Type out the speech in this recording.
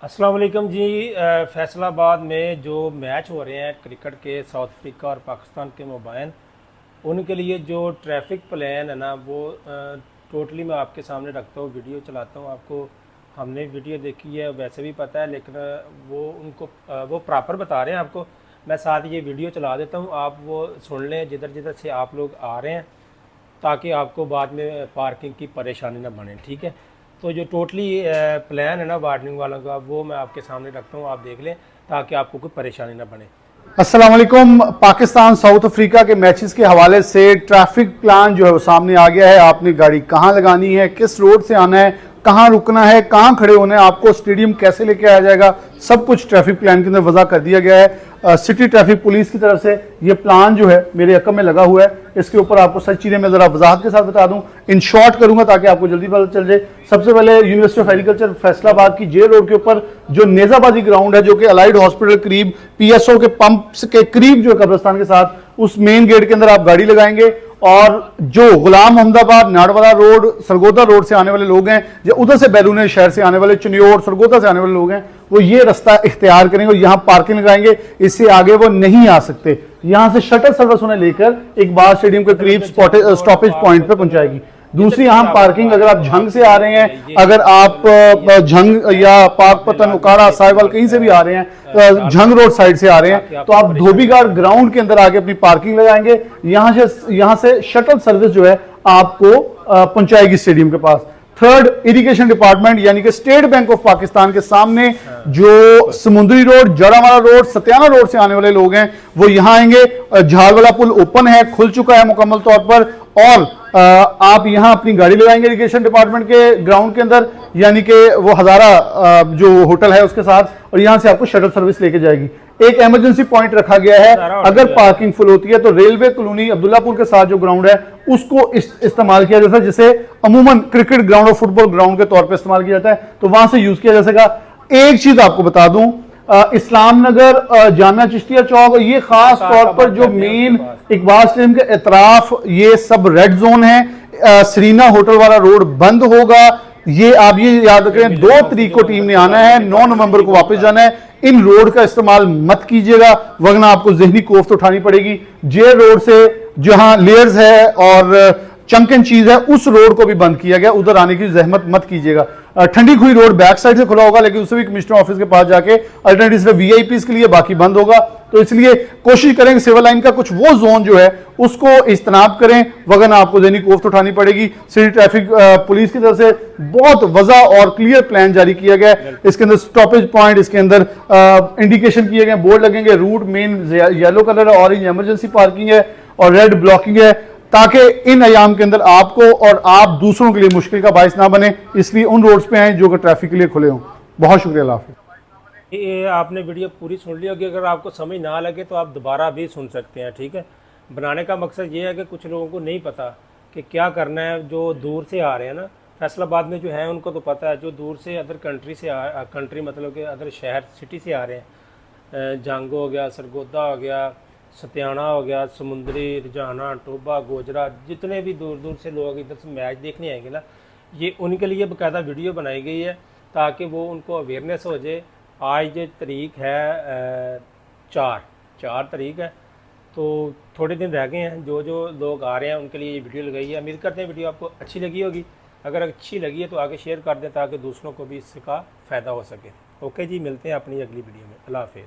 अस्सलाम वालेकुम जी। फैसलाबाद में जो मैच हो रहे हैं क्रिकेट के, साउथ अफ्रीका और पाकिस्तान के मोबाइन, उनके लिए जो ट्रैफिक प्लान है ना वो टोटली मैं आपके सामने रखता हूँ, वीडियो चलाता हूँ आपको। हमने वीडियो देखी है, वैसे भी पता है, लेकिन वो उनको वो प्रॉपर बता रहे हैं आपको। मैं साथ ये वीडियो चला देता हूँ, आप वो सुन लें जिधर जिधर से आप लोग आ रहे हैं, ताकि आपको बाद में पार्किंग की परेशानी ना बने। ठीक है, तो जो टोटली प्लान है ना वार्निंग वालों का, वो मैं आपके सामने रखता हूँ, आप देख लें ताकि आपको कोई परेशानी ना बने। अस्सलाम वालेकुम। पाकिस्तान साउथ अफ्रीका के मैचेस के हवाले से ट्रैफिक प्लान जो है वो सामने आ गया है। आपने गाड़ी कहाँ लगानी है, किस रोड से आना है, कहाँ रुकना है, कहाँ खड़े होना है, आपको स्टेडियम कैसे लेके आया जाएगा, सब कुछ ट्रैफिक प्लान के अंदर वजह कर दिया गया है। सिटी ट्रैफिक पुलिस की तरफ से ये प्लान जो है मेरे अकम में लगा हुआ है। इसके ऊपर आपको सच चीज़ें मैं ज़रा वजाहत के साथ बता दूं, इन शॉर्ट करूंगा ताकि आपको जल्दी पता चल जाए। सबसे पहले यूनिवर्सिटी ऑफ एग्रीकल्चर फैसलाबाद की जे रोड के ऊपर जो नेजाबादी ग्राउंड है, जो कि अलाइड हॉस्पिटल करीब, पीएसओ के पंप के करीब, जो कब्रिस्तान के साथ, उस मेन गेट के अंदर आप गाड़ी लगाएंगे। और जो गुलाम अहमदाबाद नाड़वाला रोड सरगोदा रोड से आने वाले लोग हैं, या उधर से बैरून शहर से आने वाले, चुनियोर सरगोदा से आने वाले लोग हैं, वो ये रास्ता इख्तियार करेंगे और यहां पार्किंग लगाएंगे। इससे आगे वो नहीं आ सकते। यहां से शटल सर्विस उन्हें लेकर इकबाल स्टेडियम के करीब स्टॉपेज पॉइंट पे पहुंचाएगी। दूसरी यहाँ पार्किंग, अगर आप झंग से आ रहे हैं, अगर आप झंग या पाकपतन, उकाड़ा, साहिवाल कहीं से भी आ रहे हैं, झंग रोड साइड से आ रहे हैं, तो आप धोबीघाट ग्राउंड के अंदर आके अपनी पार्किंग लगाएंगे। यहाँ से शटल सर्विस जो है आपको पहुंचाएगी स्टेडियम के पास। थर्ड, इरिगेशन डिपार्टमेंट यानी कि स्टेट बैंक ऑफ पाकिस्तान के सामने जो समुद्री रोड, जड़ावाला रोड, सत्याना रोड से आने वाले लोग हैं, वो यहां आएंगे। झालवाला पुल ओपन है, खुल चुका है मुकम्मल तौर पर, और आप यहां अपनी गाड़ी लगाएंगे इरिगेशन डिपार्टमेंट के ग्राउंड के अंदर, यानी कि वो हजारा जो होटल है उसके साथ, और यहां से आपको शटल सर्विस लेके जाएगी। एक इमरजेंसी पॉइंट रखा गया है, अगर पार्किंग फुल होती है तो रेलवे कॉलोनी अब्दुल्लापुर के साथ जो ग्राउंड है उसको इस्तेमाल किया जाता है, जिसे अमूमन क्रिकेट ग्राउंड और फुटबॉल ग्राउंड के तौर पर इस्तेमाल किया जाता है, तो वहां से यूज किया जा सकेगा। एक चीज आपको बता दूं, इस्लाम नगर, जामिया चिश्तिया चौक, ये खास तौर पर जो मेन इकबाल स्टेडियम के इतराफ, ये सब रेड जोन है। सरीना होटल वाला रोड बंद होगा। ये आप ये याद रखें, 2 तारीख को टीम ने आना है, 9 नवंबर को वापस जाना है। इन रोड का इस्तेमाल मत कीजिएगा, वरना आपको जहनी कोफ्त उठानी पड़ेगी। जे रोड से जहां लेयर्स है और चंक एंड चीज है, उस रोड को भी बंद किया गया, उधर आने की जहमत मत कीजिएगा। ठंडी खुई रोड बैक साइड से खुला होगा, लेकिन उससे भी कमिश्नर ऑफिस के पास जाके अल्टरनेटिव सिर्फ वीआईपीज के लिए, बाकी बंद होगा। तो इसलिए कोशिश करें सिविल लाइन का कुछ वो जोन जो है उसको इज्तनाब करें, वरना आपको दैनिक कोफ्त उठानी पड़ेगी। सिटी ट्रैफिक पुलिस की तरफ से बहुत वजह और क्लियर प्लान जारी किया गया है। इसके अंदर स्टॉपेज पॉइंट, इसके अंदर इंडिकेशन किए गए, बोर्ड लगेंगे, रूट मेन येलो कलर है, ऑरेंज इमरजेंसी पार्किंग है, और रेड ब्लॉकिंग है, ताकि इन अयाम के अंदर आपको और आप दूसरों के लिए मुश्किल का बायस ना बने। इसलिए उन रोड्स पे आए जो कि ट्रैफिक के लिए खुले हों। बहुत शुक्रिया, अल्लाह हाफिज़। ये आपने वीडियो पूरी सुन ली होगी, अगर आपको समझ ना लगे तो आप दोबारा भी सुन सकते हैं। ठीक है, बनाने का मकसद ये है कि कुछ लोगों को नहीं पता कि क्या करना है। जो दूर से आ रहे हैं ना, फैसलाबाद में जो है उनको तो पता है, जो दूर से अदर कंट्री से कंट्री मतलब कि अदर शहर सिटी से आ रहे हैं, जंग हो गया, सरगोदा हो गया, सत्याना हो गया, समुंदरी, रजाना, टोबा, गोजरा, जितने भी दूर दूर से लोग इधर से मैच देखने आएंगे ना, ये उनके लिए बाकायदा वीडियो बनाई गई है ताकि वो उनको अवेयरनेस हो जाए। आज जो तारीख है 4 तारीख है, तो थोड़े दिन रह गए हैं। जो जो लोग आ रहे हैं उनके लिए ये वीडियो लगाई है। उम्मीद करते हैं वीडियो आपको अच्छी लगी होगी। अगर अच्छी लगी है तो आगे शेयर कर दें ताकि दूसरों को भी इसका फ़ायदा हो सके। ओके जी, मिलते हैं अपनी अगली वीडियो में। अल्लाह हाफिज़।